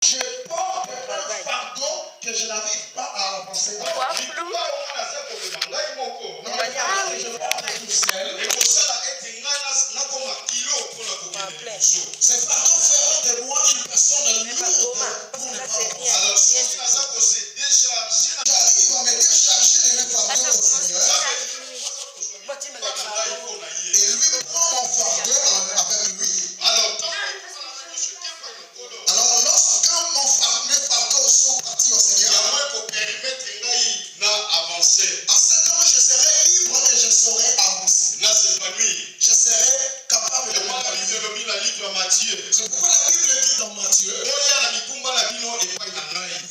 Je porte un fardeau que je n'arrive pas à avancer. Non, ces fardeaux feront de moi une personne lourde pour ne pas avancer. Alors, si j'arrive à me décharger de mes fardeaux au Seigneur, et lui prend mon fardeau avec lui. Alors, lorsque mes fardeaux sont partis au Seigneur, à ce temps, je serai libre et je saurai avancer. Je serai capable de m'avancer. C'est pourquoi la Bible dit dans Matthieu,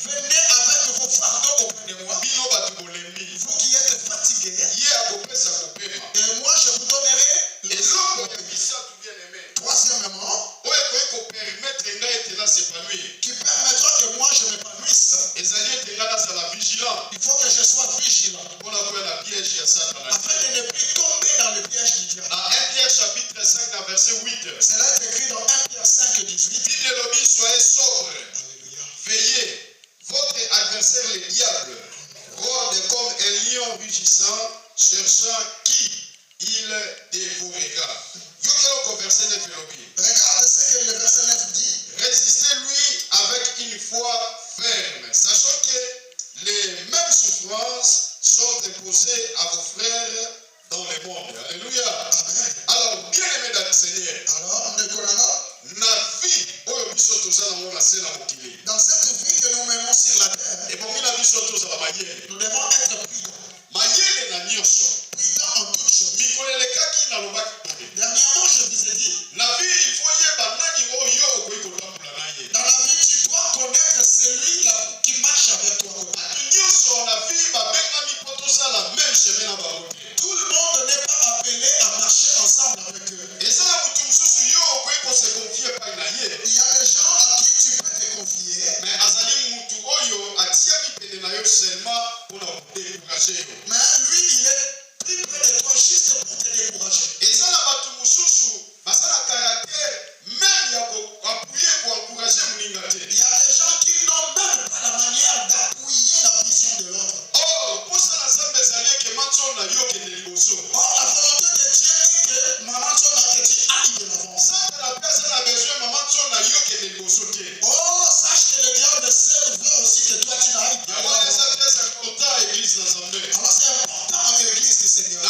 venez avec vos fardeaux auprès de moi, vous qui êtes fatigués, et moi je vous donnerai le repos. Troisièmement, qui permettra que moi je m'épanouisse, il faut que je sois vigilant afin de ne plus tomber dans le piège du diable. 1 Pierre chapitre 5 verset 8. Cela est écrit dans 1 Pierre 5, 18. Bible lobby, soyez sobre. Veillez. Votre adversaire, le diable, rôde comme un lion rugissant, cherchant qui il dévorera. Regarde ce que le verset 9 dit. Résistez-lui avec une foi ferme, sachant que les mêmes souffrances sont imposées à vos frères dans le monde. Alléluia. Amen. Alors, bien aimé dans le Seigneur, Alors, dans cette vie que nous menons sur la terre, nous devons être prudents. Prudents en toutes choses. Dernièrement, je vous ai dit, dans la vie, tu dois connaître celui qui marche avec toi. Tout le monde n'est pas appelé à marcher ensemble avec eux. Il y a des gens à qui tu peux te confier, mais lui, il est plus près de toi juste pour te décourager. Il y a des gens qui n'ont même pas la manière d'appuyer la vision de l'autre. Or, la volonté de Dieu est que maman Tchonaketi aille de l'avance. Oh, sache que le diable veut aussi que toi tu n'ailles de l'avance. Alors c'est important en l'église du Seigneur.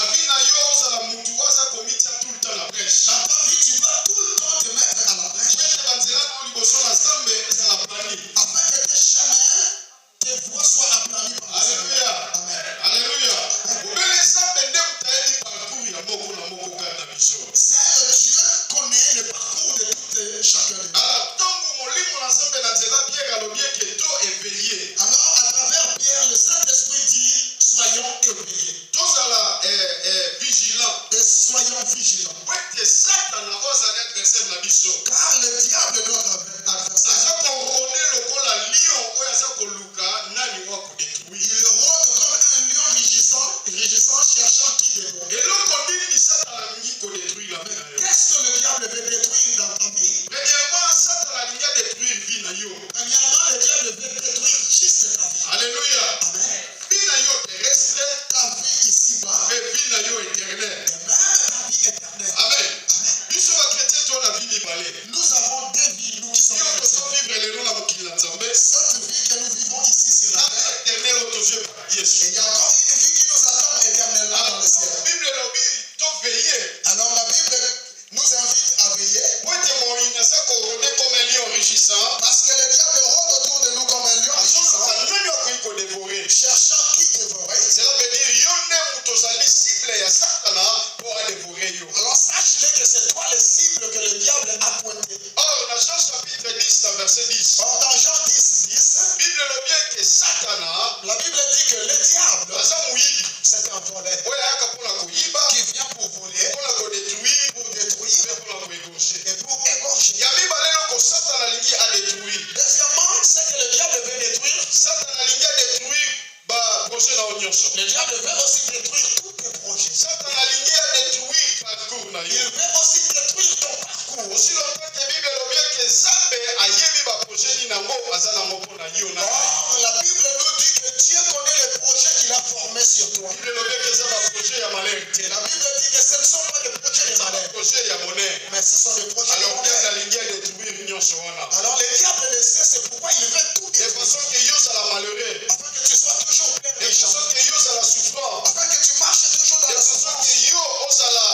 Dans ta vie, tu dois tout le temps te mettre à la brèche. Afin que tes chemins, tes voies soient aplanis par le Seigneur. Amen. Alléluia. Seul Dieu connaît le parcours de tout chacun de nous. Alors, à travers Pierre, le Saint-Esprit dit, soyons éveillés. Et soyons vigilants. Car le diable est notre adversaire. Il rôde comme un lion rugissant, cherchant qui dévore. Qu'est-ce que le diable veut détruire dans ta vie? Premièrement, le diable veut détruire juste ta vie. Alléluia. Amen. Terrestre, Ta vie ici-bas, et vie na yo éternelle. et même ta vie éternelle. Amen. Biso ba chrétien to la vie mibale. Nous avons deux vies, nous qui sommes Yo ko chrétiens. vivre le na mokili na Nzambe. Cette vie que nous vivons ici sur la terre, Éternel autojeu et il y a encore une vie qui nous attend éternellement dans le ciel. Bible lobi to veiller. Alors la Bible nous invite à veiller, Pointe moïna sa couronné comme un lion rugissant. parce que le diable rôde autour de nous comme un lion Azono rugissant, ka nani ko dévorer. cherchant qui dévorer. Cela veut dire yo ne mutozali cible ya Satana pour dévorer yo. Alors sache-le que c'est toi le cible que le diable a pointé. Or dans Jean chapitre 10 verset 10. Or dans Jean 10, 10, Bible lobi que Satana la Bible dit que le diable, aza muyibi. c'est un voleur Oyo ayaka mpona koyiba, qui vient pour voler, mpona kodétruire, pour détruire mpe mpona koégorger. et pour égorger. Ya mibale eloko Satana alingi adétruire. Deuxièmement, c'est que le diable veut détruire. Satana alingi adétruire baprojet na yo nyonso. Le diable veut aussi détruire tous tes projets. Satana alingi adétruire parcours na Il yo. veut aussi détruire ton parcours. Aussi longtemps que Bible elobi eke Nzambe ayebi baprojet nini yango na yo na Or, la Bible nous dit que Dieu connaît les projets qu'il a formés sur toi. Bible lobeki eza baprojet ya malheur te La Bible dit que ce ne sont pas des projets de eza malheur, baprojet ya bonheur. mais ce sont des projets de Alors bonheur. diable alingi adétruire nyonso wana Alors le diable le sait, c'est pourquoi il veut tout de détruire, façon que yo ozala malheureux, afin que tu sois toujours plein de de gens, façon que yo ozala souffrant, afin que tu marches toujours dans de la façon souffrance, que yo ozala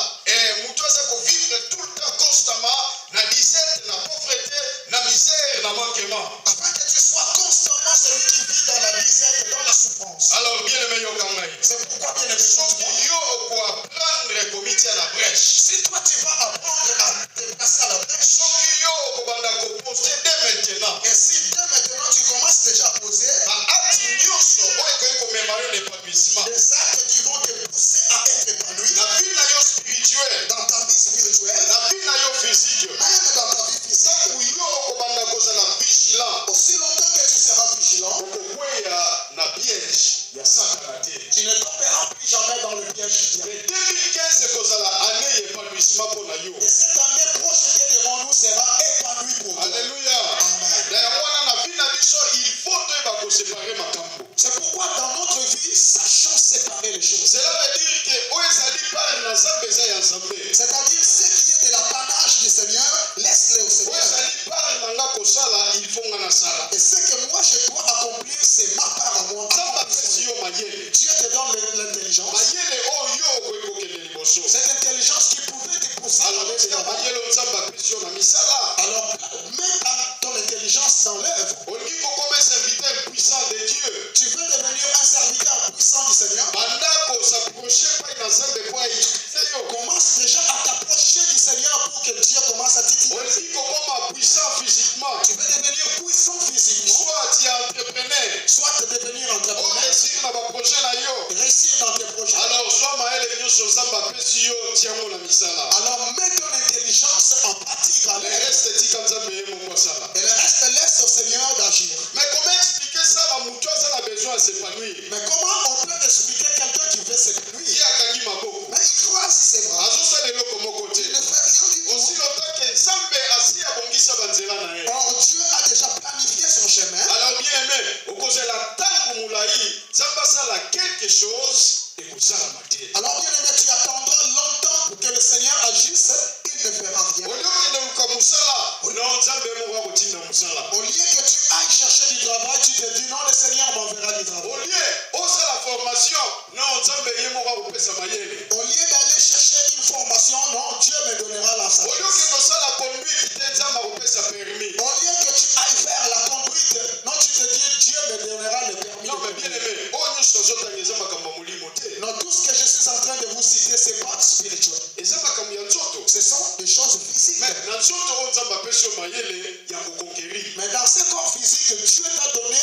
moto aza kovivre tout le temps constamment na disette, na pauvreté, na misère, na manquement. afin que tu sois constamment celui qui vit dans la disette, dans la souffrance. Alors bien aimé yokanga ye C'est pourquoi, bien aimé, soki yo okoapprendre komiti na brèche, si toi tu vas apprendre à te placer à la brèche, soki yo okobanda koposede maintenant et si dès maintenant tu commences déjà à poser baakti nyonso oyo ekoki komema yo na épanouissement des actes qui vont te pousser à être épanoui na vie na yo spirituelle, dans ta vie spirituelle, na vie na yo physique, même dans ta vie physique, ntango yo okobanda kozala vigilant aussi longtemps que tu seras vigilant, okokweya na piège ya satana te. tu ne tomberas plus jamais dans le piège du diable. Mais 2015 ekozala année ya épanouissement mpo na yo. Et cette année proche qui est devant nous sera épanouie pour toi. Alléluia. Amen. Na yango wana na vie na biso il faut toyeba koséparer makambo. C'est pourquoi dans notre vie, sachons séparer les choses. Cela veut dire que oyo ezali part na nzambe eza ya nzambe, C'est-à-dire ce qui est de l'apanage du Seigneur, laisse-le au oyo Seigneur. ezali part na nga kosala il faut nga nasala. Et ce que moi je dois accomplir, c'est ma part à moi. nzambe apesi yo mayele, Dieu te donne l'intelligence. mayele oyo okoki kokende liboso. Cette intelligence qui pouvait te pousser à Alors aller de tina l'avant. mayele oyo nzambe apesi yo na misala, Alors, mets ton intelligence dans l'œuvre. olingi kokoma serviteur puissant de Dieu, Tu veux devenir un serviteur puissant du Seigneur. banda kosaproche pai na nzambe po autilize yo. Commence déjà à t'approcher du Seigneur pour que Dieu commence à t'utiliser. olingi kokoma puissant physiquement, Tu veux devenir puissant physiquement, soit tu es entrepreneur soit devenir entrepreneur, oresir na baprojet na yo. réussir dans tes projets. Alors zwa mayele nyonso nzambe apesi yo tiango na misala, Alors mets ton intelligence en pratique à le l'œuvre. reste tika nzambe ye moko asala. Et le reste laisse au Seigneur d'agir. Mais comment expliquer ça na moto aza na besoin ya s'épanouir, Mais comment on peut expliquer quelqu'un qui veut s'épanouir? ye akangi maboko Mais il croise ses bras. azosala eloko moko te, Il ne fait rien du aussi tout. longtemps que nzambe asi abongisa banzela na ye. Or Dieu a déjà planifié son chemin. Alors bien aimé, okozela ntango molai nzambe asala quelque chose ekosalama te. Alors bien aimé, tu attendras longtemps pour que le Seigneur agisse, il ne fera rien. olie okende luka mosala no nzambe moko akotinda mosala, Au lieu que tu ailles chercher du travail, tu te dis non, le Seigneur m'enverra du travail. olie osala formation no nzambe ye moko akopesa mayele, Au lieu d'aller chercher une formation, non, Dieu me donnera la olie sagesse. okende kosala conduite te nzambe akopesa permis. Au lieu que tu ailles faire la conduite, non, tu te dis Dieu me donnera le permis. Non de mais bien conduire. aimé, oyo nyonso ozotanga eza makambo ya molimo te, Non, tout ce que je suis en train de vous citer, c'est pas spirituel. eza makambo ya nzoto. Ce sont des choses physiques. Mais na nzoto oyo nzambe apesi yo mayele ya kokonquérir, Mais dans ce corps physique, Dieu t'a donné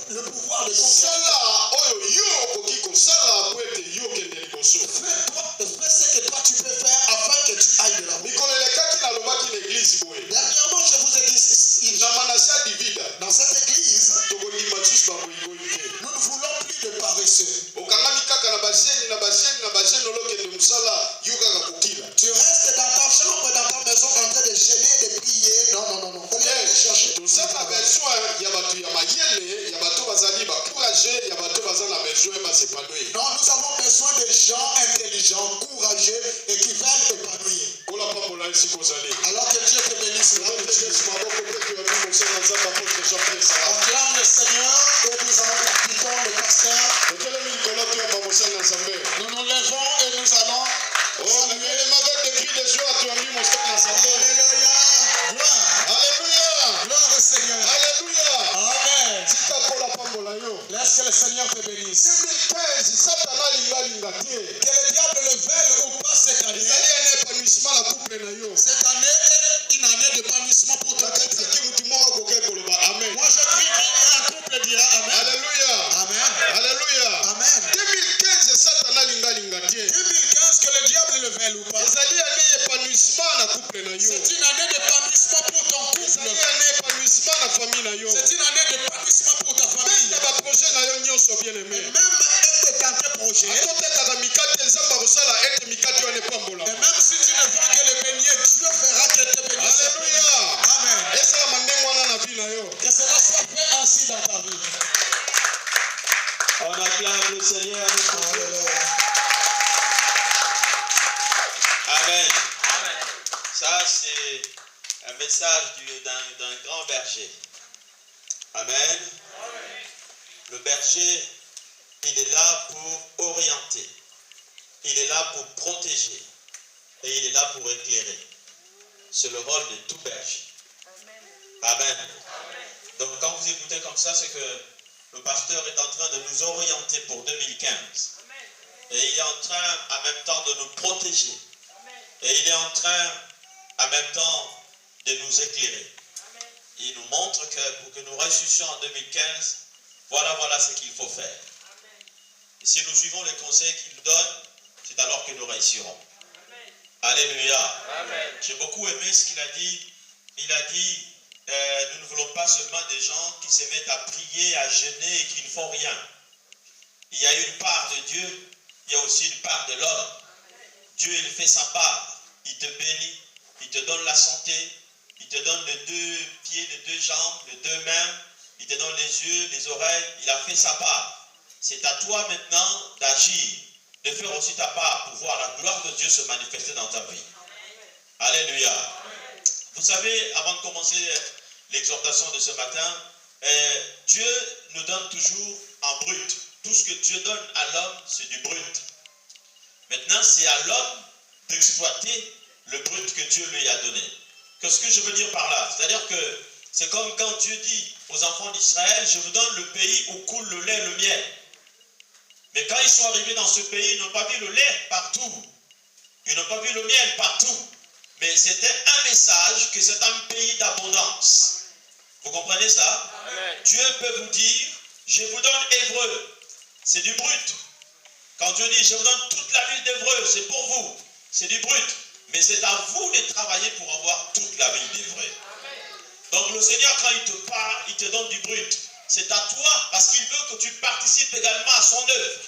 le pouvoir de conquérir. sala oyo yo okoki kosala po ete yo okende liboso. Fais ce que toi tu peux faire afin que tu ailles de l'avant. mikolo elekaki nalobaki na eglize boye Dernièrement, je vous ai dit, na manasi ya divida dans cette église, tokondima lisusu baboyiboyi te, nous ne voulons plus de paresseux. okangami kaka na bajene olokende mosala yo kaka kokila. Tu restes dans ta chambre, dans ta maison, en train de gêner, de prier. Non, non, non, non. Faut aller chercher. toza na besoin ya bato ya mayele, ya bato bazali bacourage, ya bato baza na besoin basepanouir. Non, nous avons besoin de gens intelligents, courageux et qui veulent épanouir. kola pambola esi kozali Alors que Dieu te bénisse. otegesu maboko mpe toyami mosala nzambe apotre jean pierre sala Acclame le Seigneur et nous invitons le pasteur. totelemi likolo toyamba mosala na nzambe. Nous nous levons et nous allons. omelema avec des cris de joie toyambi mosala na nzambe. Alléluia. Gloire. Alléluia. Gloire au Seigneur. Alléluia. Amen. tika kola pambola yo. Laisse que le Seigneur te bénisse. 2015 satana alingalinga te, Que le diable le veuille ou pas cette année. ezali un épanouissement na couple na yo. Cette année est une année d'épanouissement pour ton couple. nakataki mutu moko akoki koloba amen. Moi je prie qu'un couple dira Amen. Alléluia. Amen. Alléluia. Amen. 2015 satana alingalinga te, 2015, que le diable le veuille ou pas. ezali année épanouissement na couple na yo, C'est une année d'épanouissement pour ton couple. ezali année épanouissement na famille na yo, C'est une année d'épanouissement pour ta même famille. na baprojet na yo nyonso bien Et aimé. même dans tes projets. atotekaka mikate nzambe akosala ete mikate wana epambola. Et même si tu ne vends que le beignet, Dieu fera que tes beignets soient bénis. Alléluia. Amen. esalama ndenge wana na vi na yo. Que cela soit fait ainsi dans le Seigneur. Amen. Ça, c'est un message d'un grand berger. Amen. Le berger, il est là pour orienter. Il est là pour protéger. Et il est là pour éclairer. C'est le rôle de tout berger. Amen. Donc quand vous écoutez comme ça, c'est que le pasteur est en train de nous orienter pour 2015. Et il est en train en même temps de nous protéger. Et il est en train en même temps de nous éclairer. Il nous montre que pour que nous réussissions en 2015, voilà ce qu'il faut faire. Et si nous suivons les conseils qu'il nous donne, c'est alors que nous réussirons. Alléluia. J'ai beaucoup aimé ce qu'il a dit. Il a dit, nous ne voulons pas seulement des gens qui se mettent à prier, à jeûner et qui ne font rien. Il y a une part de Dieu, il y a aussi une part de l'homme. Dieu, il fait sa part. Il te bénit, il te donne la santé, il te donne les 2 pieds, les 2 jambes, les 2 mains, il te donne les yeux, les oreilles, il a fait sa part. C'est à toi maintenant d'agir, de faire aussi ta part pour voir la gloire de Dieu se manifester dans ta vie. Alléluia. Vous savez, avant de commencer l'exhortation de ce matin, Dieu nous donne toujours en brut. Tout ce que Dieu donne à l'homme, c'est du brut. Maintenant, c'est à l'homme d'exploiter le brut que Dieu lui a donné. Qu'est-ce que je veux dire par là? C'est-à-dire que c'est comme quand Dieu dit aux enfants d'Israël, je vous donne le pays où coule le lait et le miel. Mais quand ils sont arrivés dans ce pays, ils n'ont pas vu le lait partout. Ils n'ont pas vu le miel partout. Mais c'était un message que c'est un pays d'abondance. Vous comprenez ça? Amen. Dieu peut vous dire, je vous donne Évreux. C'est du brut. Quand Dieu dit, je vous donne toute la ville d'Évreux, c'est pour vous. C'est du brut. Mais c'est à vous de travailler pour avoir toute la ville d'Évreux. Donc le Seigneur, quand il te parle, il te donne du brut. C'est à toi, parce qu'il veut que tu participes également à son œuvre.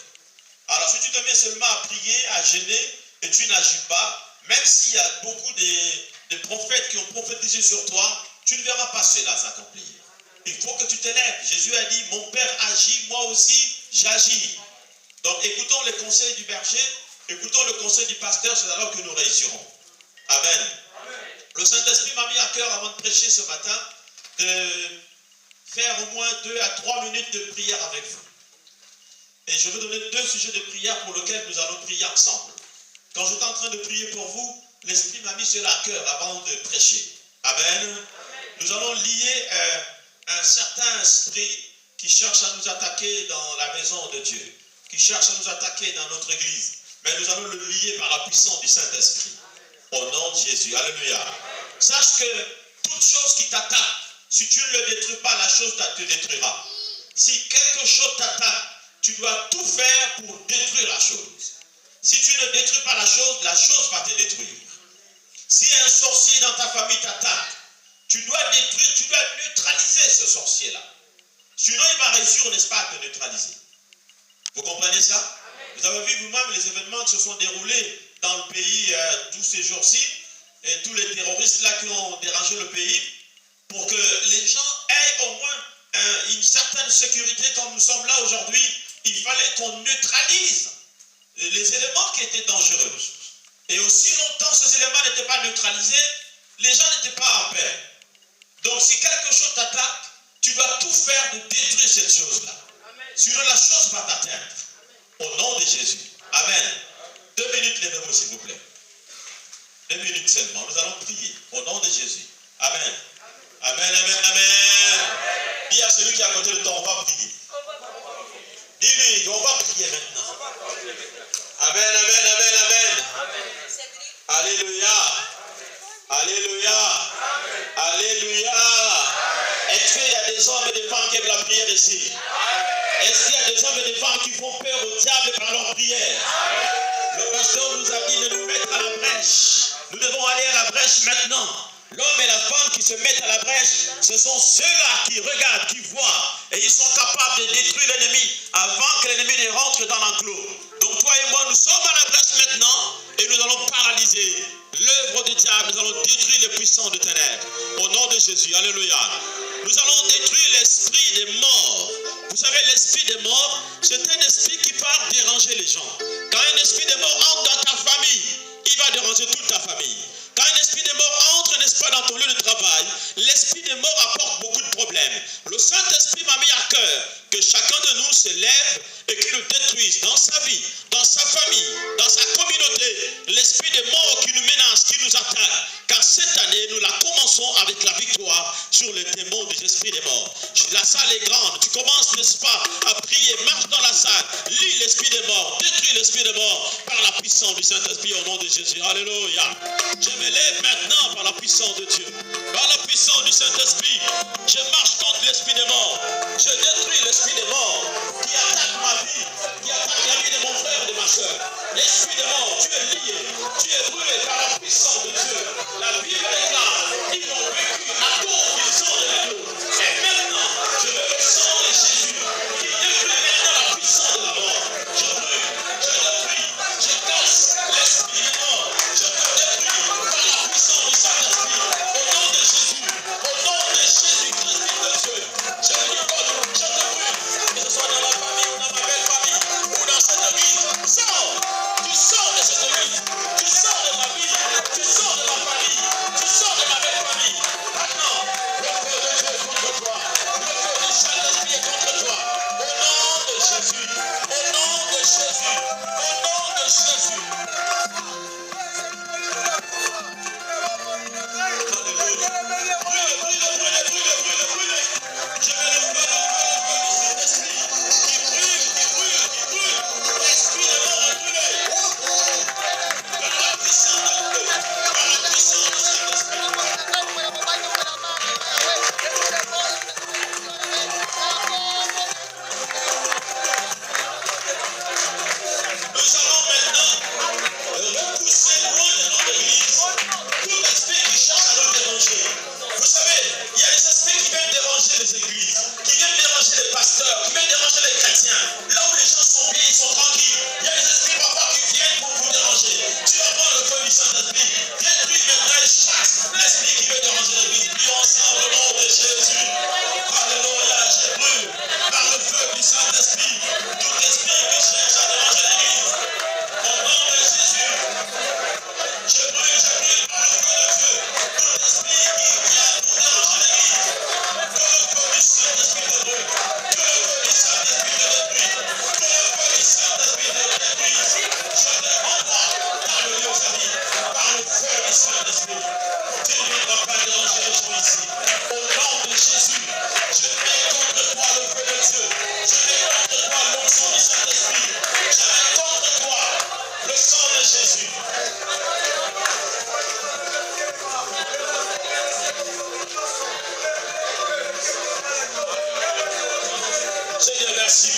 Alors si tu te mets seulement à prier, à jeûner, et tu n'agis pas, même s'il y a beaucoup de prophètes qui ont prophétisé sur toi, tu ne verras pas cela s'accomplir. Il faut que tu t'élèves. Jésus a dit, mon Père agit, moi aussi j'agis. Donc écoutons les conseils du berger, écoutons le conseil du pasteur, c'est alors que nous réussirons. Amen. Le Saint-Esprit m'a mis à cœur avant de prêcher ce matin de faire au moins 2 à 3 minutes de prière avec vous. Et je vais donner 2 sujets de prière pour lesquels nous allons prier ensemble. Quand j'étais en train de prier pour vous, l'Esprit m'a mis cela à cœur avant de prêcher. Amen. Nous allons lier un certain esprit qui cherche à nous attaquer dans la maison de Dieu, qui cherche à nous attaquer dans notre église. Mais nous allons le lier par la puissance du Saint-Esprit. Au nom de Jésus. Alléluia. Sache que toute chose qui t'attaque, si tu ne le détruis pas, la chose te détruira. Si quelque chose t'attaque, tu dois tout faire pour détruire la chose. Si tu ne détruis pas la chose va te détruire. Si un sorcier dans ta famille t'attaque, tu dois détruire, tu dois neutraliser ce sorcier-là. Sinon, il va réussir, n'est-ce pas, à te neutraliser. Vous comprenez ça? Amen. Vous avez vu vous-même les événements qui se sont déroulés dans le pays tous ces jours-ci, et tous les terroristes là qui ont dérangé le pays, pour que les gens aient au moins une certaine sécurité comme nous sommes là aujourd'hui. Il fallait qu'on neutralise les éléments qui étaient dangereux. Et aussi longtemps ces éléments n'étaient pas neutralisés, les gens n'étaient pas en paix. Donc si quelque chose t'attaque, tu dois tout faire de détruire cette chose-là. Sinon la chose va t'atteindre. Au nom de Jésus. Amen. 2 minutes, levez-vous s'il vous plaît. 2 minutes seulement. Nous allons prier. Au nom de Jésus. Amen. Amen, amen, amen. Dis à celui qui est à côté de toi, on va prier. Dis-lui, on va prier maintenant. Amen, amen, amen, amen. Alléluia. Alléluia. Alléluia. Est-ce qu'il y a des hommes et des femmes qui aiment la prière ici? Est-ce qu'il y a des hommes et des femmes qui font peur au diable par leur prière? Le pasteur nous a dit de nous mettre à la brèche. Nous devons aller à la brèche maintenant. L'homme et la femme qui se mettent à la brèche, ce sont ceux-là qui regardent, qui voient, et ils sont capables de détruire l'ennemi avant que l'ennemi ne rentre dans l'enclos. Donc toi et moi, nous sommes à la brèche maintenant, et nous allons paralyser l'œuvre du diable, nous allons détruire les puissants de ténèbres. Au nom de Jésus, alléluia. Nous allons détruire l'esprit des morts. Vous Saint-Esprit m'a mis à cœur que chacun de nous se lève et qu'il nous détruise dans sa vie, dans sa famille, dans sa communauté, l'esprit de mort qui nous menace, qui nous attaque. Car cette année, nous la commençons avec la victoire sur les démons des esprits des morts. La salle est grande. Tu commences, n'est-ce pas, à prier. Marche dans la salle. Lis l'esprit des morts. Détruis l'esprit des morts par la puissance du Saint-Esprit au nom de Jésus. Alléluia. Je me lève maintenant par la puissance de Dieu. Par la puissance du Saint-Esprit, je marche contre l'esprit des morts. Je détruis l'esprit des morts qui attaque ma vie, qui attaque la vie de mon frère et de ma soeur. L'esprit des morts, tu es lié, tu es brûlé par la puissance de Dieu. La Bible déclare, ils ont vécu à cause du sang de l'agneau. Et maintenant, je veux le sang de Jésus qui détruit maintenant la puissance de la mort. Je brûle, je détruis, je casse l'esprit des morts. Je te détruis par la puissance du Saint-Esprit. Au nom de Jésus, au nom de Jésus-Christ de Dieu, je riposte, je te brûle, que ce soit dans ma famille ou dans ma belle famille ou dans cette église. Sors, tu sors de cette église, tu sors de ma vie, tu sors de ma famille, tu sors de ma belle famille. Maintenant, le feu de Dieu est contre toi, le feu du Saint-Esprit est contre toi. Au nom de Jésus, au nom de Jésus, au nom de Jésus.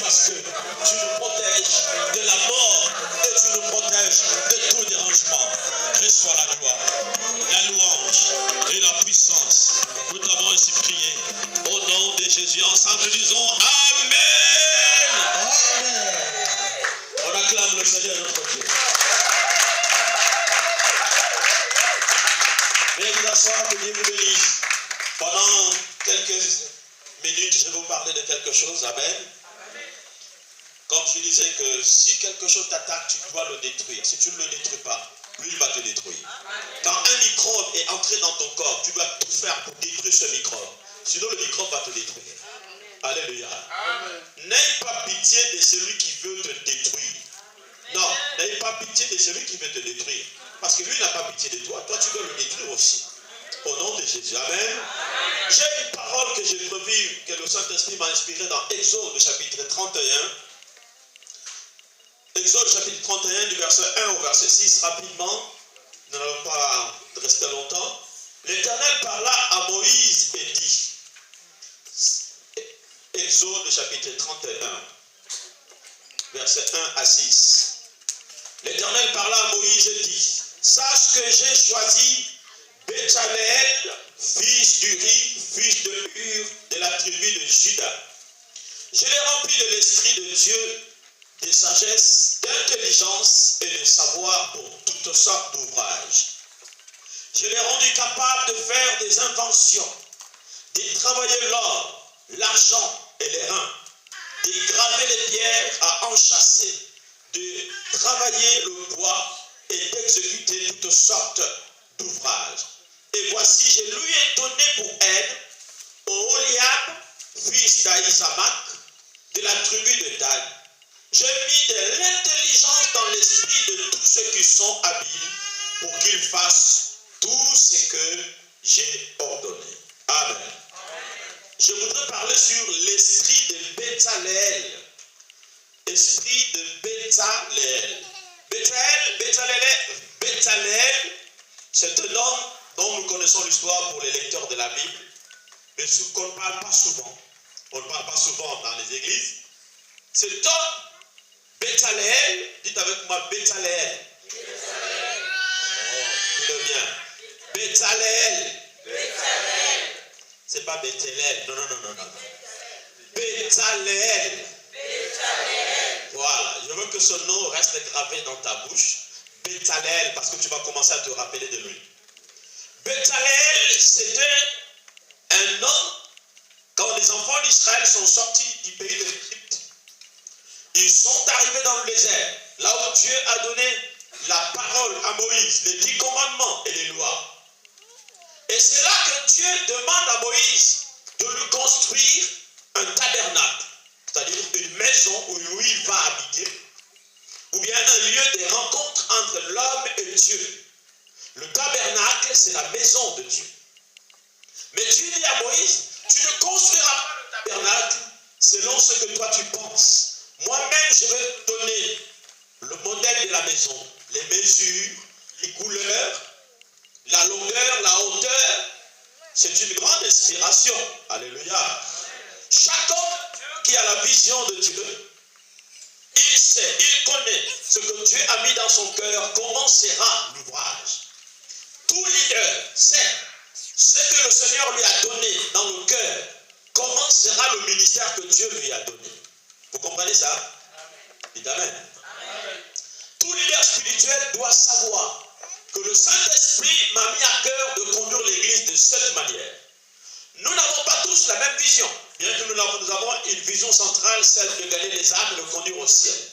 Parce que tu nous protèges de la mort et tu nous protèges de tout dérangement. Reçois la gloire, la louange et la puissance. Nous t'avons ainsi prié. Au nom de Jésus, ensemble, nous disons Amen. Amen. On acclame le Seigneur notre Dieu. Veuillez vous asseoir, veuillez vous bénir. Pendant quelques minutes, je vais vous parler de quelque chose. Amen. Comme je disais que si quelque chose t'attaque, tu dois le détruire. Si tu ne le détruis pas, lui il va te détruire. Quand un microbe est entré dans ton corps, tu dois tout faire pour détruire ce microbe. Sinon le microbe va te détruire. Alléluia. N'aie pas pitié de celui qui veut te détruire. Non, n'aie pas pitié de celui qui veut te détruire. Parce que lui n'a pas pitié de toi. Toi tu dois le détruire aussi. Au nom de Jésus. Amen. J'ai une parole que j'ai revue, que le Saint-Esprit m'a inspirée dans Exode chapitre 31. Exode chapitre 31 du verset 1 au verset 6, rapidement, nous n'allons pas rester longtemps. L'Éternel parla à Moïse et dit, Exode chapitre 31, verset 1 à 6. L'Éternel parla à Moïse et dit, sache que j'ai choisi Béchalel, fils d'Uri, fils de Hur, de la tribu de Juda. Je l'ai rempli de l'Esprit de Dieu, de sagesse, d'intelligence et de savoir pour toutes sortes d'ouvrages. Je l'ai rendu capable de faire des inventions, de travailler l'or, l'argent et les reins, de graver les pierres à enchâsser, de travailler le bois et d'exécuter toutes sortes d'ouvrages. Et voici, je lui ai donné pour aide Oholiab, fils J'ai mis de l'intelligence dans l'esprit de tous ceux qui sont habiles pour qu'ils fassent tout ce que j'ai ordonné. Amen. Je voudrais parler sur l'esprit de Béthalel. Esprit de Béthalel. Béthalel, c'est un homme dont nous connaissons l'histoire pour les lecteurs de la Bible, mais qu'on ne parle pas souvent. On ne parle pas souvent dans les églises. Cet homme, Béthalel, dites avec moi Béthalel. Oh, il bien. Béthalel. C'est pas Béthalel. Non. Béthalel. Voilà, je veux que ce nom reste gravé dans ta bouche. Béthalel, parce que tu vas commencer à te rappeler de lui. Béthalel, c'était un homme, quand les enfants d'Israël sont sortis du pays de l'Égypte, ils sont arrivés dans le désert, là où Dieu a donné la parole à Moïse, les 10 commandements et les lois. Et c'est là que Dieu demande à Moïse de lui construire un tabernacle, c'est-à-dire une maison où il va habiter, ou bien un lieu de rencontre entre l'homme et Dieu. Le tabernacle, c'est la maison de Dieu. Mais Dieu dit à Moïse, tu ne construiras pas le tabernacle selon ce que toi tu penses. Moi-même, je vais te donner le modèle de la maison, les mesures, les couleurs, la longueur, la hauteur. C'est une grande inspiration. Alléluia. Chaque homme qui a la vision de Dieu, il sait, il connaît ce que Dieu a mis dans son cœur, comment sera l'ouvrage. Tout leader sait ce que le Seigneur lui a donné dans le cœur, comment sera le ministère que Dieu lui a donné. Vous comprenez ça? Dites Amen. Tout leader spirituel doit savoir que le Saint-Esprit m'a mis à cœur de conduire l'Église de cette manière. Nous n'avons pas tous la même vision, bien que nous avons une vision centrale, celle de gagner les âmes et de conduire au ciel.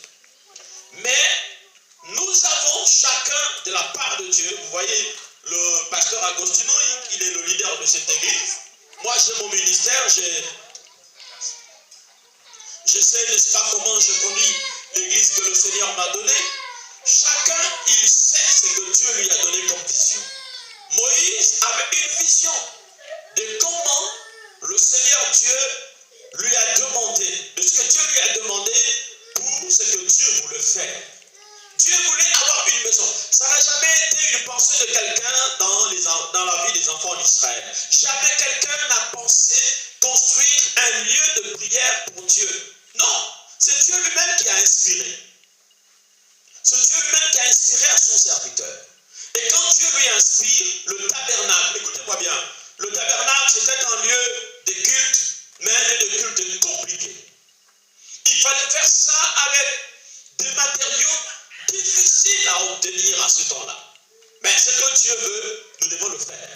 Mais nous avons chacun de la part de Dieu. Vous voyez, le pasteur Agostino, il est le leader de cette église. Moi, j'ai mon ministère, je sais, n'est-ce pas, comment je conduis l'église que le Seigneur m'a donnée. Chacun, il sait ce que Dieu lui a donné comme vision. Moïse avait une vision de comment le Seigneur Dieu lui a demandé, de ce que Dieu lui a demandé pour ce que Dieu voulait faire. Dieu voulait avoir une maison. Ça n'a jamais été une pensée de quelqu'un dans la vie des enfants d'Israël. Jamais quelqu'un n'a pensé construire un lieu de prière pour Dieu. Non, c'est Dieu lui-même qui a inspiré. C'est Dieu lui-même qui a inspiré à son serviteur. Et quand Dieu lui inspire, le tabernacle, écoutez-moi bien, le tabernacle c'était un lieu de culte, mais un lieu de culte compliqué. Il fallait faire ça avec des matériaux difficiles à obtenir à ce temps-là. Mais ce que Dieu veut, nous devons le faire.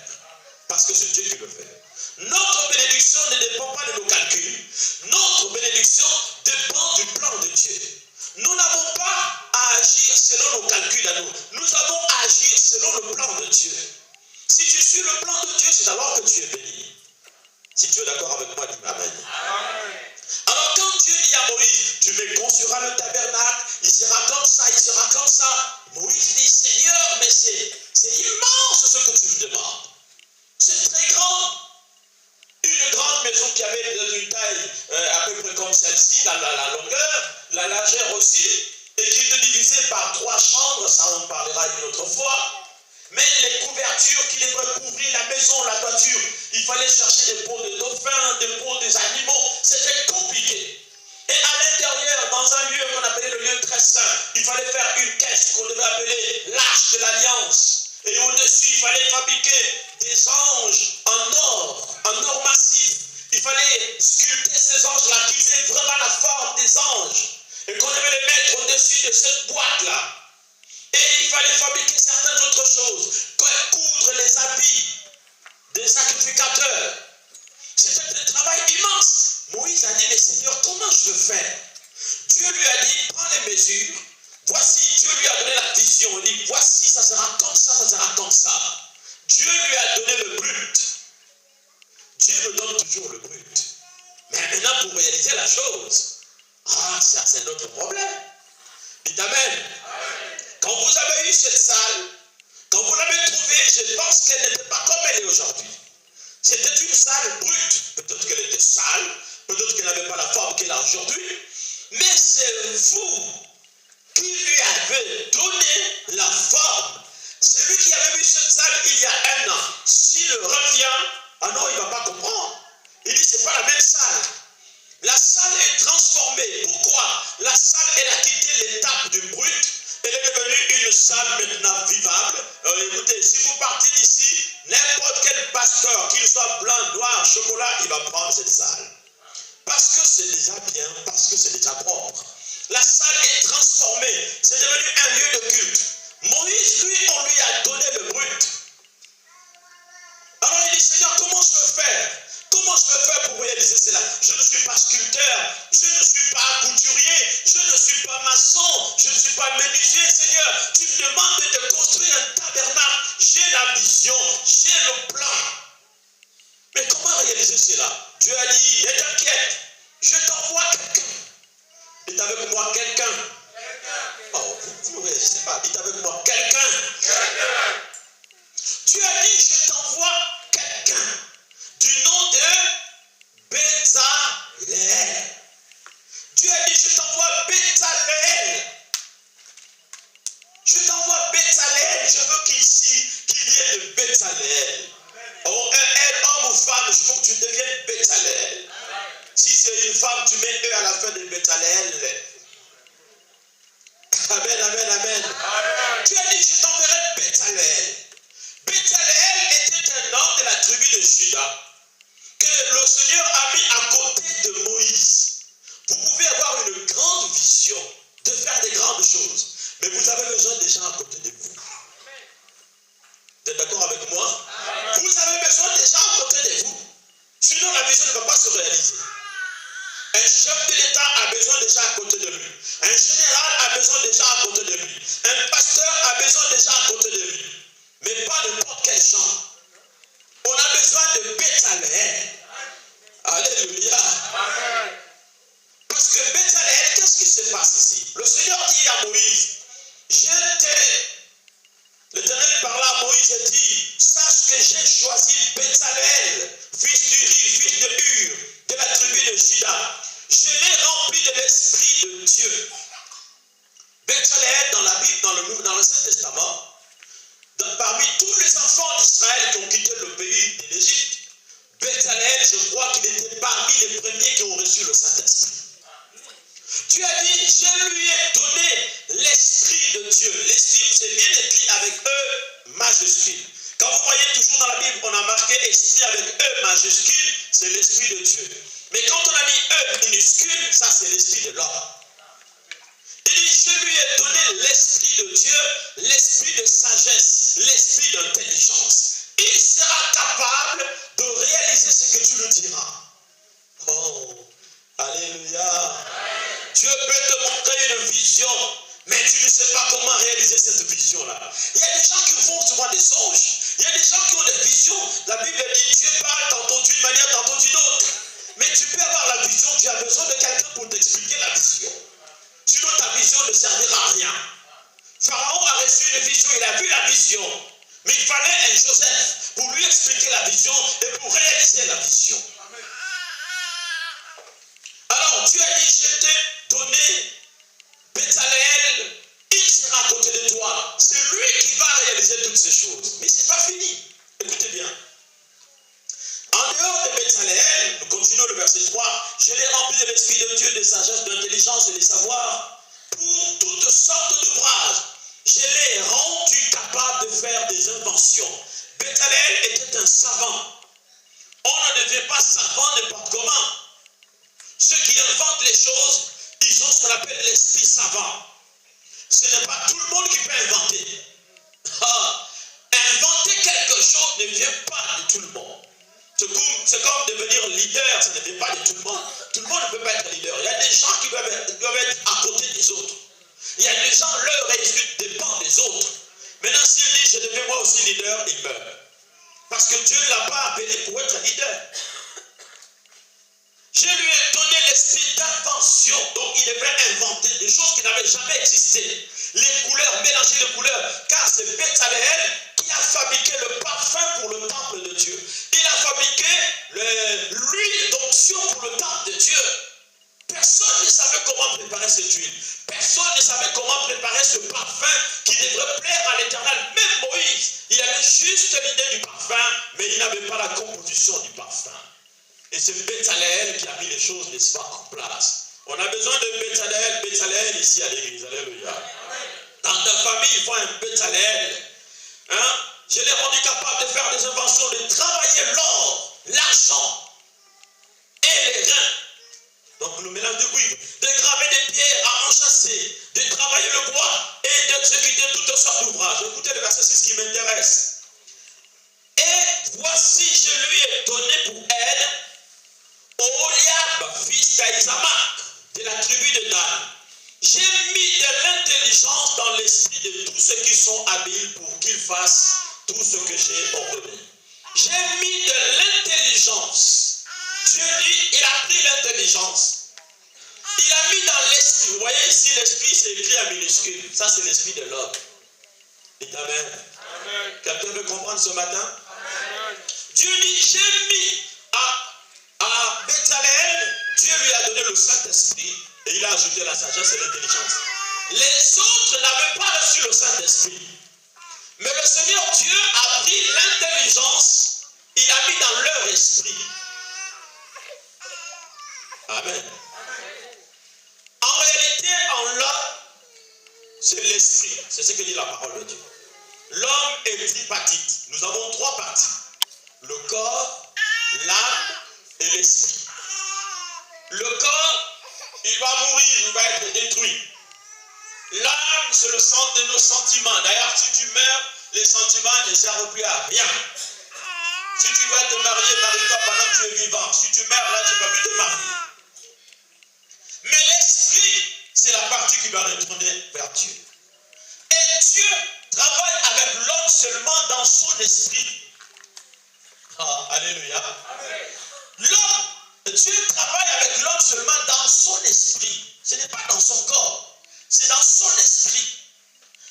Parce que c'est Dieu qui le fait. Notre bénédiction ne dépend pas de nos calculs. Notre bénédiction dépend du plan de Dieu. Nous n'avons pas à agir selon nos calculs à nous. Nous avons à agir selon le plan de Dieu. Si tu suis le plan de Dieu, c'est alors que tu es béni. Si tu es d'accord avec moi, dis Amen. Alors quand Dieu dit à Moïse, tu me construiras le tabernacle, il sera comme ça, il sera comme ça. Moïse dit, Seigneur, mais c'est immense ce que tu me demandes. C'est très grand. Une grande maison qui avait une taille à peu près comme celle-ci, la longueur, la largeur aussi, et qui était divisée par 3 chambres, ça on en parlera une autre fois. Mais les couvertures qui devraient couvrir la maison, la toiture, il fallait chercher des peaux de dauphins, des peaux des animaux, c'était compliqué. Et à l'intérieur, dans un lieu qu'on appelait le lieu très saint, il fallait faire une caisse qu'on devait appeler l'arche de l'alliance. Et au-dessus, il fallait fabriquer des anges en or massif. Il fallait sculpter ces anges-là qui faisaient vraiment la forme des anges. Et qu'on devait les mettre au-dessus de cette boîte-là. Et il fallait fabriquer certaines autres choses, coudre les habits des sacrificateurs. C'était un travail immense. Moïse a dit, mais Seigneur, comment je veux faire? Dieu lui a dit, prends les mesures. Voici, Dieu lui a donné la vision. Il dit, voici, ça sera comme ça, ça sera comme ça. Dieu lui a donné le brut. Dieu me donne toujours le brut. Mais maintenant, pour réaliser la chose, Ah, ça c'est un autre problème. Dites Amen. Quand vous avez eu cette salle, quand vous l'avez trouvée, je pense qu'elle n'était pas comme elle est aujourd'hui. C'était une salle brute. Peut-être qu'elle était sale, peut-être qu'elle n'avait pas la forme qu'elle a aujourd'hui. Mais c'est vous qui lui avez donné la forme. Celui qui avait vu cette salle il y a 1 an, s'il revient, ah non, il ne va pas comprendre. Il dit, ce n'est pas la même salle. La salle est transformée. Pourquoi? La salle, elle a quitté l'étape du brut. Elle est devenue une salle maintenant vivable. Écoutez, si vous partez d'ici, n'importe quel pasteur, qu'il soit blanc, noir, chocolat, il va prendre cette salle. Parce que c'est déjà bien, parce que c'est déjà propre. La salle est transformée. C'est devenu un lieu de culte. Moïse, lui, on lui a donné le brut. Alors il dit, Seigneur, comment je peux faire? Comment je peux faire pour réaliser cela? Je ne suis pas sculpteur, je ne suis pas couturier, je ne suis pas maçon, je ne suis pas menuisier. Seigneur, tu me demandes de construire un tabernacle. J'ai la vision, j'ai le plan. Mais comment réaliser cela? Dieu a dit, ne t'inquiète, je t'envoie quelqu'un. Dites avec moi, quelqu'un. Oh, vous ne réagissez pas, dites avec moi, quelqu'un. Dieu a dit, je t'envoie quelqu'un du nom de Bézaleel. Dieu a dit, je t'envoie Bézaleel. Je t'envoie Bézaleel. Je veux qu'il y ait de Bézaleel. Oh, homme ou femme, je veux que tu deviennes Bézaleel. Si c'est une femme, tu mets eux à la fin de Bézaleel. Amen, amen, amen. Dieu a dit, je t'enverrai Bézaleel. Bézaleel était un homme de la tribu de Juda que le Seigneur a mis à côté de Moïse. Vous pouvez avoir une grande vision de faire des grandes choses, mais vous avez besoin des gens à côté de vous. Vous êtes d'accord avec moi? Vous avez besoin des gens à côté de vous. Sinon, la vision ne va pas se réaliser. Un chef de l'État a besoin des gens à côté de lui. Un général a besoin des gens à côté de lui. Un pasteur a besoin des gens à côté de lui. Mais pas n'importe quel gens. On a besoin de Bézaleel. Alléluia. Parce que Bézaleel, qu'est-ce qui se passe ici? Le Seigneur dit à Moïse, l'Éternel parla à Moïse et dit, sache que j'ai choisi Bézaleel, fils d'Uri, fils de Hur, de la tribu de Juda. Je l'ai rempli de l'Esprit de Dieu. Bézaleel, dans la Bible, dans l'Ancien Testament, parmi tous les enfants d'Israël qui ont quitté le pays de l'Égypte, Bézaleel, je crois qu'il était parmi les premiers qui ont reçu le Saint-Esprit. Dieu a dit, je lui ai donné l'Esprit de Dieu. L'Esprit, c'est bien écrit avec E majuscule. Quand vous voyez toujours dans la Bible, on a marqué Esprit avec E majuscule, c'est l'Esprit de Dieu. Mais quand on a mis E minuscule, ça c'est l'Esprit de l'homme. Il dit, je lui ai donné l'Esprit de Dieu, l'Esprit de sagesse, l'Esprit d'intelligence. Il sera capable de réaliser ce que tu lui diras. Oh, alléluia. Dieu peut te montrer une vision, mais tu ne sais pas comment réaliser cette vision-là. Il y a des gens qui font souvent des songes. Il y a des gens qui ont des visions. La Bible dit, Dieu parle tantôt d'une manière, tantôt d'une autre. Mais tu peux avoir la vision, tu as besoin de quelqu'un pour t'expliquer la vision. Sinon, ta vision ne servira à rien. Pharaon a reçu une vision, il a vu la vision. Mais il fallait un Joseph pour lui expliquer la vision et pour réaliser la vision. Alors, Dieu a dit, je t'ai donné Bézaleel, il sera à côté de toi. C'est lui qui va réaliser toutes ces choses. Mais ce n'est pas fini. Écoutez bien. En dehors de Bézaleel, nous continuons le verset 3, je l'ai rempli de l'Esprit de Dieu, de sagesse, d'intelligence et de savoir, pour toutes sortes d'ouvrages. Je l'ai rendu capable de faire des inventions. Bézaleel était un savant. On ne devient pas savant n'importe comment. Ceux qui inventent les choses, ils ont ce qu'on appelle l'esprit savant. Ce n'est pas tout le monde qui peut inventer. Inventer quelque chose ne vient pas de tout le monde. C'est comme devenir leader, ça ne vient pas de tout le monde. Tout le monde ne peut pas être leader. Il y a des gens qui doivent être à côté des autres. Il y a des gens, leur réussite dépend des autres. Maintenant, s'il dit, je deviens moi aussi leader, il meurt. Parce que Dieu ne l'a pas appelé pour être leader. Je lui ai donné l'esprit d'invention. Donc il devrait inventer des choses qui n'avaient jamais existé. Les couleurs, mélanger les couleurs. Car c'est Bétzalel qui a fabriqué le parfum pour le temple de Dieu. Il a fabriqué l'huile d'onction pour le temple de Dieu. Personne ne savait comment préparer cette huile. Personne ne savait comment préparer ce parfum qui devrait plaire à l'Éternel. Même Moïse, il avait juste l'idée du parfum, mais il n'avait pas la composition du parfum. Et c'est Bétzalel qui a mis les choses, n'est-ce pas, en place. On a besoin de Bétzalel ici à l'église. Alléluia. Dans ta famille, il faut un Bétzalel. Hein? Je l'ai rendu capable de faire des inventions, de travailler l'or, l'argent et les reins. Donc le mélange de cuivre, de graver des pierres à enchâsser, de travailler le bois et d'exécuter toutes sortes d'ouvrages. Écoutez le verset 6 qui m'intéresse. Et voici, je lui ai donné pour aide Oholiab, fils d'Ahisamach, de la tribu de Dan. J'ai mis de l'intelligence dans l'esprit de tous ceux qui sont habiles pour qu'ils fassent tout ce que j'ai ordonné. J'ai mis de l'intelligence. Dieu dit, il a pris l'intelligence. Il a mis dans l'esprit. Vous voyez ici, l'esprit, c'est écrit en minuscule. Ça, c'est l'esprit de l'homme. Dites Amen. Quelqu'un veut comprendre ce matin? Amen. Dieu dit, j'ai mis à Bétzalel, Dieu lui a donné le Saint-Esprit et il a ajouté la sagesse et l'intelligence. Les autres n'avaient pas reçu le Saint-Esprit. Mais le Seigneur Dieu a pris l'intelligence, il a mis dans leur esprit. Amen. En réalité, en l'homme, c'est l'esprit. C'est ce que dit la parole de Dieu. L'homme est tripartite. Nous avons trois parties. Le corps, l'âme et l'esprit. Le corps, il va mourir, il va être détruit. L'âme, c'est le centre de nos sentiments. D'ailleurs, si tu meurs, les sentiments ne servent plus à rien. Si tu dois te marier, marie-toi pendant que tu es vivant. Si tu meurs, là, tu ne vas plus te marier. Mais l'esprit, c'est la partie qui doit retourner vers Dieu. Et Dieu travaille avec l'homme seulement dans son esprit. Ah, alléluia. L'homme, Dieu travaille avec l'homme seulement dans son esprit. Ce n'est pas dans son corps. C'est dans son esprit.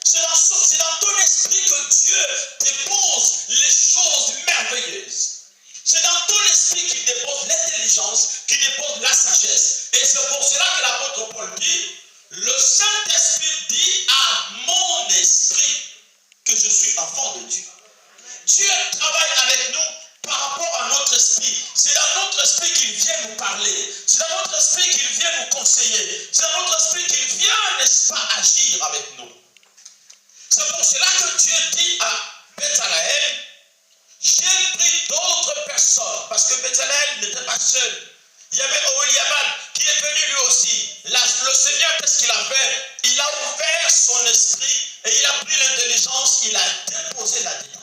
C'est dans ton esprit que Dieu dépose les choses merveilleuses. C'est dans ton esprit qu'il dépose l'intelligence, qu'il dépose la sagesse. Et c'est pour cela que l'apôtre Paul dit, le Saint-Esprit dit à mon esprit que je suis enfant de Dieu. Dieu travaille avec nous par rapport à notre esprit. C'est dans notre esprit qu'il vient nous parler. C'est dans notre esprit qu'il vient nous conseiller. C'est dans notre esprit qu'il vient, n'est-ce pas, agir avec nous. C'est pour cela que Dieu dit à Bétzalel, j'ai pris d'autres personnes, parce que Bétzalel n'était pas seul. Il y avait Oholiab qui est venu lui aussi. Le Seigneur, qu'est-ce qu'il a fait? Il a ouvert son esprit et il a pris l'intelligence, il a déposé là-dedans.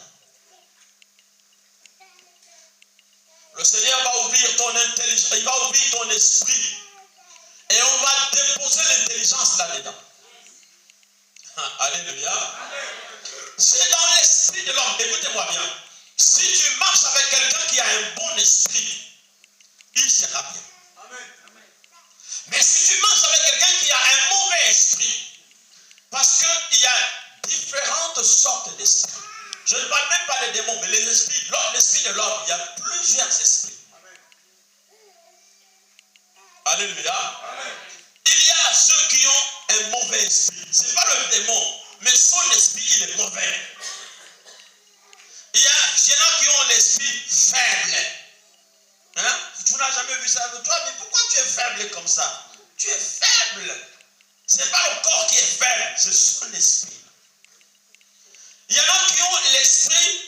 Le Seigneur va ouvrir ton intelligence, il va ouvrir ton esprit et on va déposer l'intelligence là-dedans. Alléluia. C'est dans l'esprit de l'homme. Écoutez-moi bien. Si tu marches avec quelqu'un qui a un bon esprit, il sera bien. Mais si tu marches avec quelqu'un qui a un mauvais esprit, parce qu'il y a différentes sortes d'esprits. Je ne parle même pas des démons, mais les esprits, l'esprit de l'homme, il y a plusieurs esprits. Alléluia. Il y a ceux qui ont un mauvais esprit. Ce n'est pas le démon, mais son esprit, il est mauvais. Il y a des gens qui ont l'esprit faible. Hein? Tu n'as jamais vu ça de toi, mais pourquoi tu es faible comme ça? Tu es faible. Ce n'est pas le corps qui est faible, c'est son esprit. Il y en a qui ont l'esprit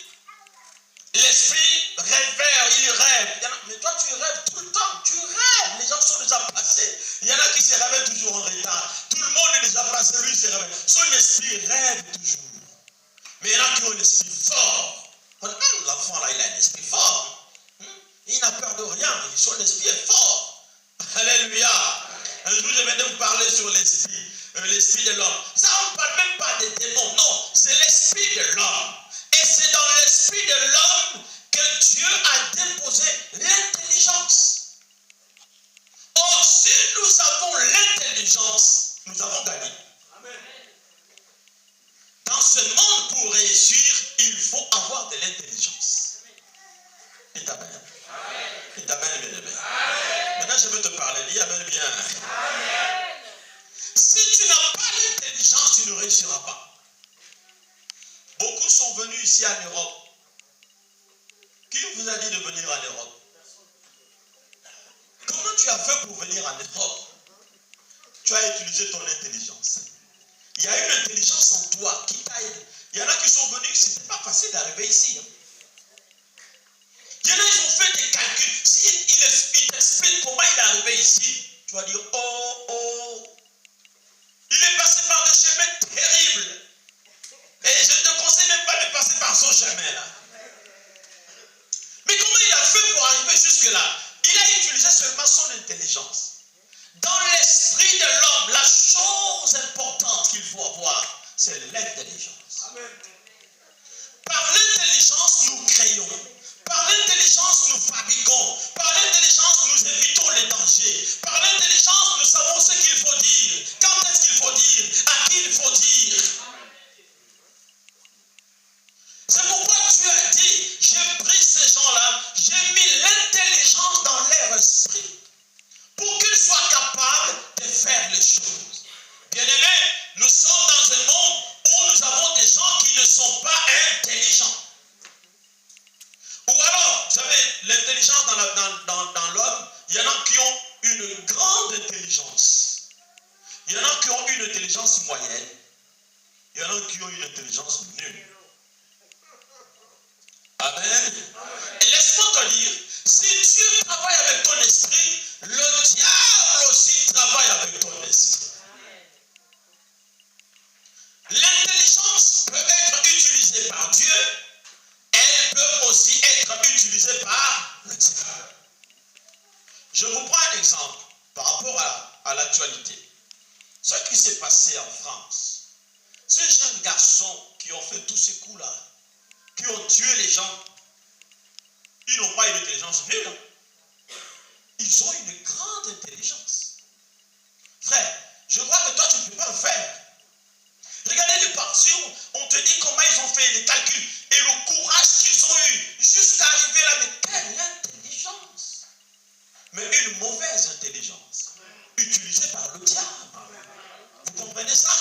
rêveur, ils rêvent. Mais toi, tu rêves tout le temps. Tu rêves. Les gens sont déjà passés. Il y en a qui se réveillent toujours en retard. Tout le monde est déjà passé, lui, il se réveille. Son esprit rêve toujours. Mais il y en a qui ont l'esprit fort. L'enfant là, il a un esprit fort. Il n'a peur de rien. Son esprit est fort. Alléluia. Un jour, je vais vous parler sur l'esprit de l'homme. Ça, on ne parle même pas des démons. Non, c'est l'esprit de l'homme. Et c'est dans l'esprit de l'homme que Dieu a déposé l'intelligence. Or, si l'intelligence, nous avons gagné. Dans ce monde, pour réussir, il faut avoir de l'intelligence. Dites amen. Dites amen, bien aimé. Maintenant, je vais te parler. Dis amen bien. Si tu n'as pas l'intelligence, tu ne réussiras pas. Beaucoup sont venus ici en Europe. Qui vous a dit de venir en Europe? Comment tu as fait pour venir en Europe? Tu as utilisé ton intelligence. Il y a une intelligence en toi qui t'a aidé. Il y en a qui sont venus, ce n'était pas facile d'arriver ici. Il y en a, ils ont fait des calculs. Si il t'explique comment il est arrivé ici, tu vas dire, oh, il est passé par des chemins terribles. Et je ne te conseille même pas de passer par son chemin là. Mais comment il a fait pour arriver jusque-là? Il a utilisé seulement son intelligence. Dans l'esprit de l'homme, la chose importante qu'il faut avoir, c'est l'intelligence. Par l'intelligence, nous créons. Par l'intelligence, nous fabriquons. Par l'intelligence, nous évitons les dangers. Par l'intelligence, nous savons ce qu'il faut dire. Quand est-ce qu'il faut dire? À qui il faut dire? C'est pourquoi tu as dit, j'ai pris ces gens-là, j'ai mis l'intelligence dans leur esprit pour qu'ils soient capables de faire les choses. Bien-aimés, nous sommes dans un monde où nous avons des gens qui ne sont pas intelligents. Ou alors, vous savez, l'intelligence dans l'homme, il y en a qui ont une grande intelligence. Il y en a qui ont une intelligence moyenne. Il y en a qui ont une intelligence nulle. Amen. Et laisse-moi te dire, si Dieu travaille avec ton esprit, le diable aussi travaille avec ton esprit. L'intelligence peut être utilisée par Dieu, elle peut aussi être utilisée par le diable. Je vous prends un exemple par rapport à l'actualité. Ce qui s'est passé en France, ces jeunes garçons qui ont fait tous ces coups-là, qui ont tué les gens, ils n'ont pas une intelligence nulle. Ils ont une grande intelligence. Frère, je crois que toi, tu ne peux pas le faire. Regardez les parties où on te dit comment ils ont fait les calculs et le courage qu'ils ont eu jusqu'à arriver là. Mais quelle intelligence! Mais une mauvaise intelligence utilisée par le diable. Vous comprenez ça?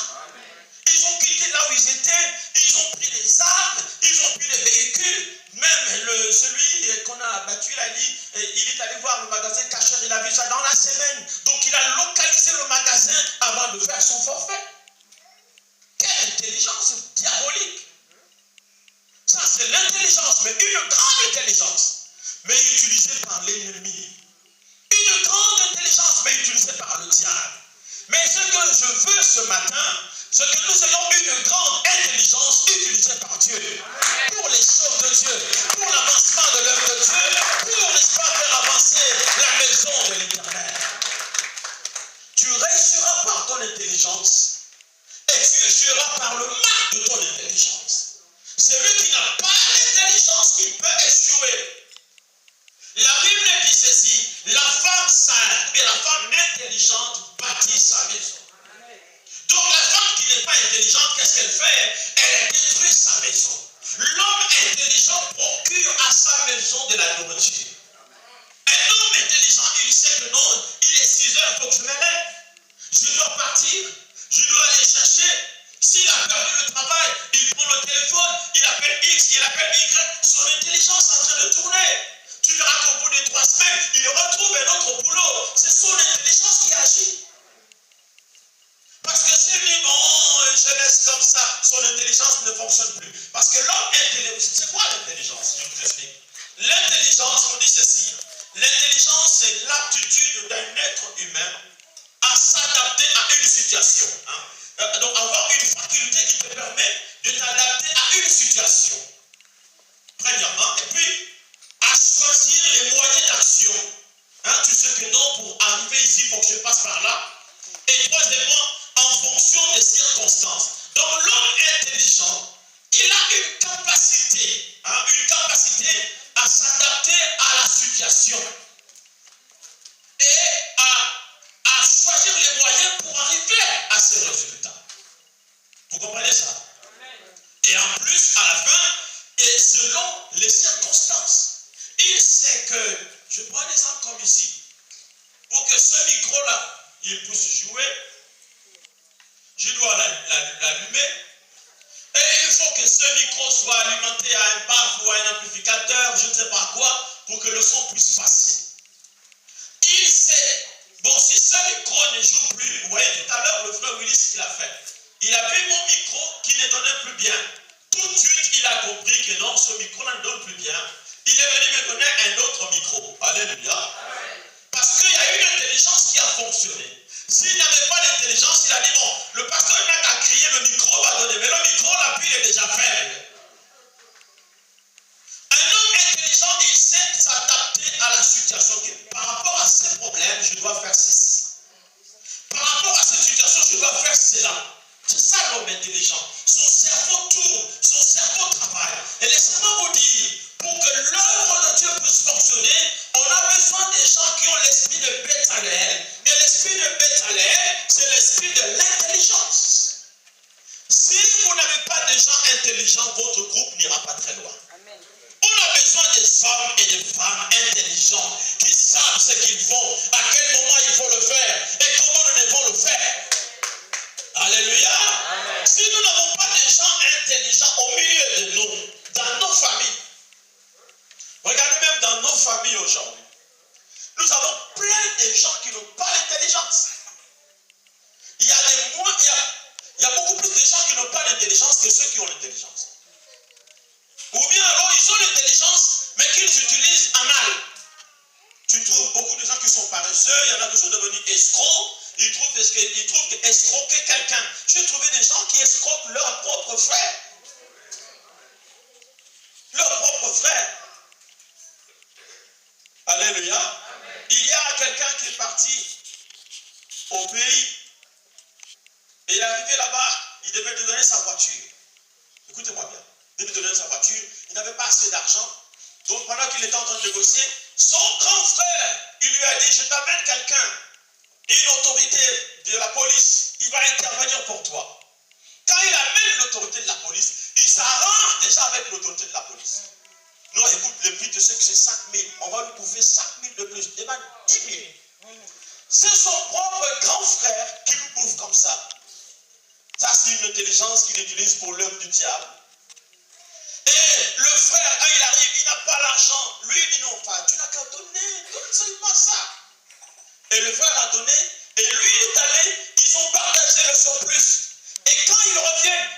Ils ont quitté là où ils étaient, ils ont pris les armes, ils ont pris les véhicules. Même celui qu'on a abattu, il est allé voir le magasin cacheur, il a vu ça dans la semaine. Donc il a localisé le magasin avant de faire son forfait. Quelle intelligence diabolique! Ça c'est l'intelligence, mais une grande intelligence, mais utilisée par l'ennemi. Une grande intelligence, mais utilisée par le diable. Mais ce que je veux ce matin, c'est que nous ayons une grande intelligence utilisée par Dieu pour les choses de Dieu, pour l'avancement de l'œuvre de Dieu, pour, n'est-ce pas, faire avancer la maison de l'Éternel. Tu réussiras par ton intelligence et tu échoueras par le manque de ton intelligence. Celui qui n'a pas l'intelligence, il peut échouer. La Bible dit ceci, la femme sage, mais la femme intelligente bâtit sa maison. Donc la femme qui n'est pas intelligente, qu'est-ce qu'elle fait? Elle détruit sa maison. L'homme intelligent procure à sa maison de la nourriture. Un homme intelligent, il sait que non, il est 6 heures, il faut que je me lève. Je dois partir, je dois aller chercher. S'il a perdu le travail, il prend le téléphone, il appelle X, il appelle Y, son intelligence est en train de tourner. Tu verras qu'au bout de 3 semaines, il retrouve un autre boulot. C'est son intelligence qui agit. Parce que s'il dit bon, je laisse comme ça, son intelligence ne fonctionne plus. Parce que l'homme intelligent, c'est quoi l'intelligence? Je vous explique. L'intelligence, on dit ceci. L'intelligence, c'est l'aptitude d'un être humain à s'adapter à une situation. Donc avoir une faculté qui te permet de t'adapter à une situation. Premièrement, et puis à choisir les moyens d'action. Tu sais que non, pour arriver ici, il faut que je passe par là. Et troisièmement, en fonction des circonstances. Donc l'homme intelligent, il a une capacité à s'adapter à la situation et à choisir les moyens pour arriver il puisse jouer, je dois l'allumer. Et il faut que ce micro soit alimenté à un baffle ou à un amplificateur, je ne sais pas quoi, pour que le son puisse passer. Il sait, bon, si ce micro ne joue plus, vous voyez tout à l'heure le frère Willis ce qu'il a fait. Il a vu mon micro qui ne donnait plus bien. Tout de suite, il a compris que non, ce micro-là ne donne plus bien. Il est venu me donner un autre micro. Alléluia. Parce qu'il y a une intelligence qui a fonctionné. S'il n'avait pas d'intelligence, il a dit, bon, le pasteur n'a qu'à crier, le micro va donner. Mais le micro, l'appui est déjà faible. Un homme intelligent, il sait s'adapter à la situation. Par rapport à ces problèmes, je dois faire ceci. Par rapport à cette situation, je dois faire cela. C'est ça l'homme intelligent. Son cerveau tourne, son cerveau travaille. Et laissez-moi vous dire, pour que l'œuvre de Dieu puisse fonctionner, on a besoin des gens qui ont l'esprit de Béthalèel. Et l'esprit de Béthalèel, c'est l'esprit de l'intelligence. Si vous n'avez pas de gens intelligents, votre groupe n'ira pas très loin. On a besoin des hommes et des femmes intelligents qui savent ce qu'ils font, à quel moment il faut le faire et comment nous devons le faire. Alléluia. Amen. Si nous n'avons pas des gens intelligents au milieu de nous, dans nos familles, regardez même dans nos familles aujourd'hui, nous avons plein de gens qui n'ont pas l'intelligence. Il y a beaucoup plus de gens qui n'ont pas l'intelligence que ceux qui ont l'intelligence. Ou bien alors ils ont l'intelligence, mais qu'ils utilisent à mal. Tu trouves beaucoup de gens qui sont paresseux, il y en a qui sont devenus escrocs, ils trouvent qu'escroquer quelqu'un. J'ai trouvé des gens qui escroquent leur propre frère. Leur propre frère. Alléluia. Amen. Il y a quelqu'un qui est parti au pays et il est arrivé là-bas, il devait te donner sa voiture. Écoutez-moi bien. Il devait te donner sa voiture, il n'avait pas assez d'argent. Donc pendant qu'il était en train de négocier, son grand frère, il lui a dit, je t'amène quelqu'un, une autorité de la police, il va intervenir pour toi. Quand il amène l'autorité de la police, il s'arrange déjà avec l'autorité de la police. Non, écoute, le prix de ce que c'est 5 000, on va lui bouffer 5 000 de plus, demande 10 000. C'est son propre grand frère qui lui bouffe comme ça. Ça, c'est une intelligence qu'il utilise pour l'œuvre du diable. Et le frère, quand il arrive, il n'a pas l'argent. Lui, il dit non, pas, tu n'as qu'à donner, donne seulement ça. Et le frère a donné, et lui, il est allé, ils ont partagé le surplus. Et quand ils reviennent,